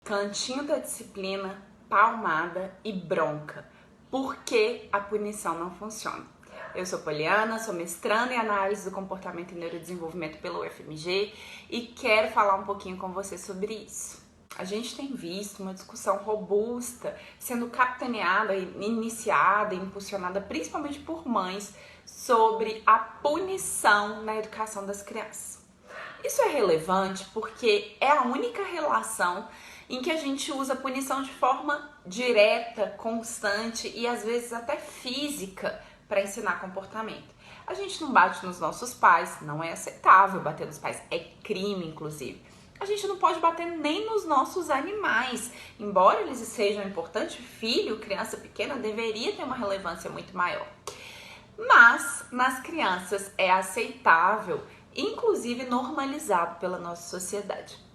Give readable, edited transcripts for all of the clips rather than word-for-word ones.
Cantinho da disciplina, palmada e bronca. Por que a punição não funciona? Eu sou Poliana, sou mestranda em análise do comportamento e neurodesenvolvimento pelo UFMG e quero falar um pouquinho com você sobre isso. A gente tem visto uma discussão robusta sendo capitaneada, iniciada e impulsionada principalmente por mães sobre a punição na educação das crianças. Isso é relevante porque é a única relação em que a gente usa punição de forma direta, constante e às vezes até física para ensinar comportamento. A gente não bate nos nossos pais, não é aceitável bater nos pais, é crime inclusive. A gente não pode bater nem nos nossos animais, embora eles sejam importantes, filho, criança pequena deveria ter uma relevância muito maior. Mas nas crianças é aceitável, inclusive normalizado pela nossa sociedade.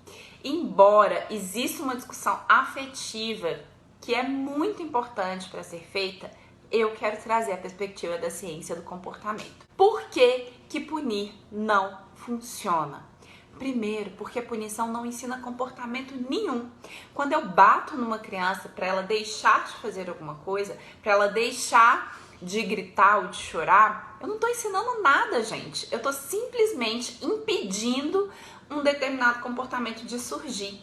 Embora exista uma discussão afetiva que é muito importante para ser feita, eu quero trazer a perspectiva da ciência do comportamento. Por que que punir não funciona? Primeiro, porque a punição não ensina comportamento nenhum. Quando eu bato numa criança para ela deixar de fazer alguma coisa, para ela deixar de gritar ou de chorar, eu não estou ensinando nada, gente. Eu estou simplesmente impedindo um determinado comportamento de surgir.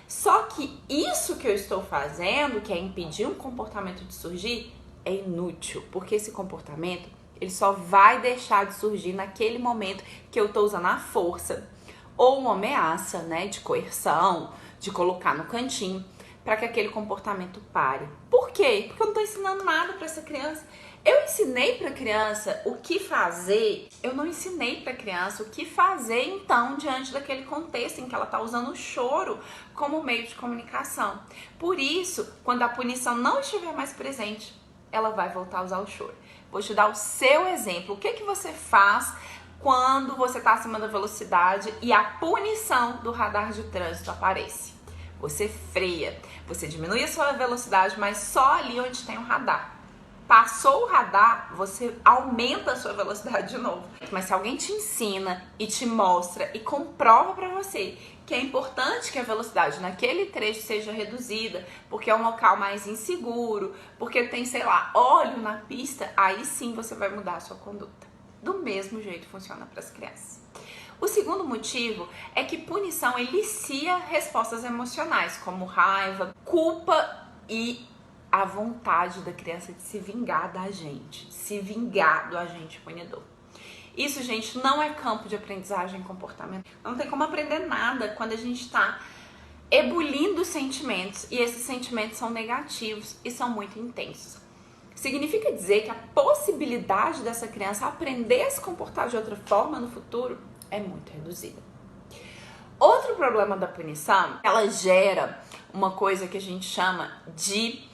Só que isso que eu estou fazendo, que é impedir um comportamento de surgir, é inútil, porque esse comportamento ele só vai deixar de surgir naquele momento que eu estou usando a força ou uma ameaça, né, de coerção, de colocar no cantinho, para que aquele comportamento pare. Por quê? Porque eu não estou ensinando nada para essa criança. Eu ensinei para a criança o que fazer, eu não ensinei para a criança o que fazer então diante daquele contexto em que ela está usando o choro como meio de comunicação. Por isso, quando a punição não estiver mais presente, ela vai voltar a usar o choro. Vou te dar o seu exemplo. O que que você faz quando você está acima da velocidade e a punição do radar de trânsito aparece? Você freia, você diminui a sua velocidade, mas só ali onde tem o radar. Passou o radar, você aumenta a sua velocidade de novo. Mas se alguém te ensina e te mostra e comprova para você que é importante que a velocidade naquele trecho seja reduzida, porque é um local mais inseguro, porque tem, sei lá, óleo na pista, aí sim você vai mudar a sua conduta. Do mesmo jeito funciona para as crianças. O segundo motivo é que punição elicia respostas emocionais, como raiva, culpa e a vontade da criança de se vingar da gente, se vingar do agente punidor. Isso, gente, não é campo de aprendizagem comportamental. Não tem como aprender nada quando a gente está ebulindo sentimentos e esses sentimentos são negativos e são muito intensos. Significa dizer que a possibilidade dessa criança aprender a se comportar de outra forma no futuro é muito reduzida. Outro problema da punição, ela gera uma coisa que a gente chama de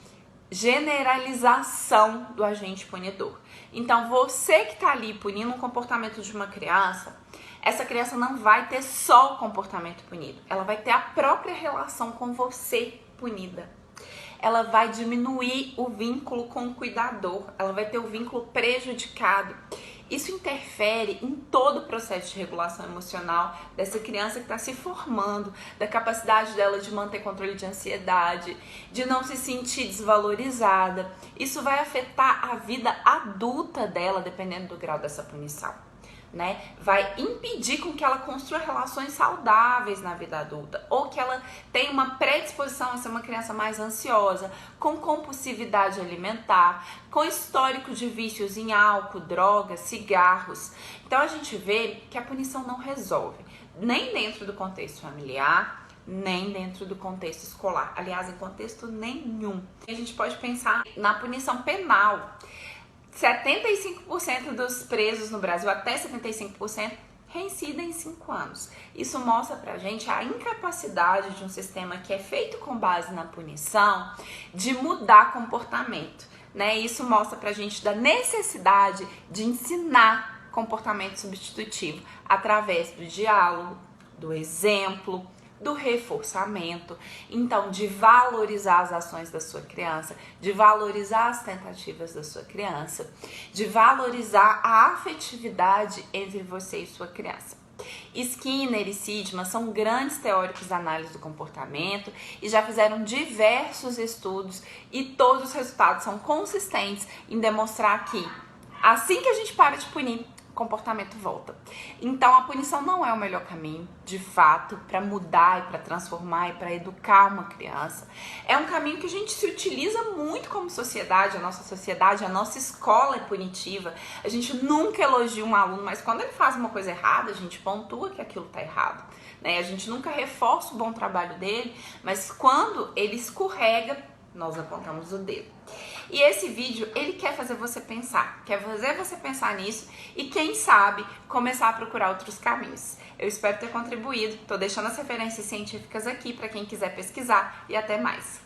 generalização do agente punidor. Então, você que está ali punindo um comportamento de uma criança, essa criança não vai ter só o comportamento punido, ela vai ter a própria relação com você punida. Ela vai diminuir o vínculo com o cuidador, ela vai ter o vínculo prejudicado. Isso interfere em todo o processo de regulação emocional dessa criança que está se formando, da capacidade dela de manter controle de ansiedade, de não se sentir desvalorizada. Isso vai afetar a vida adulta dela, dependendo do grau dessa punição, né? Vai impedir com que ela construa relações saudáveis na vida adulta, ou que ela tenha uma predisposição a ser uma criança mais ansiosa, com compulsividade alimentar, com histórico de vícios em álcool, drogas, cigarros. Então a gente vê que a punição não resolve, nem dentro do contexto familiar, nem dentro do contexto escolar. Aliás, em contexto nenhum. A gente pode pensar na punição penal. 75% dos presos no Brasil, até 75%, reincidem em 5 anos. Isso mostra pra gente a incapacidade de um sistema que é feito com base na punição de mudar comportamento, né? Isso mostra pra gente da necessidade de ensinar comportamento substitutivo através do diálogo, do exemplo, do reforçamento, então de valorizar as ações da sua criança, de valorizar as tentativas da sua criança, de valorizar a afetividade entre você e sua criança. Skinner e Sidman são grandes teóricos da análise do comportamento e já fizeram diversos estudos e todos os resultados são consistentes em demonstrar que assim que a gente para de punir, o comportamento volta. Então a punição não é o melhor caminho, de fato, para mudar e para transformar e para educar uma criança. É um caminho que a gente se utiliza muito como sociedade, a nossa escola é punitiva. A gente nunca elogia um aluno, mas quando ele faz uma coisa errada, a gente pontua que aquilo está errado. Né? A gente nunca reforça o bom trabalho dele, mas quando ele escorrega, nós apontamos o dedo. E esse vídeo, ele quer fazer você pensar nisso e quem sabe começar a procurar outros caminhos. Eu espero ter contribuído, tô deixando as referências científicas aqui para quem quiser pesquisar e até mais.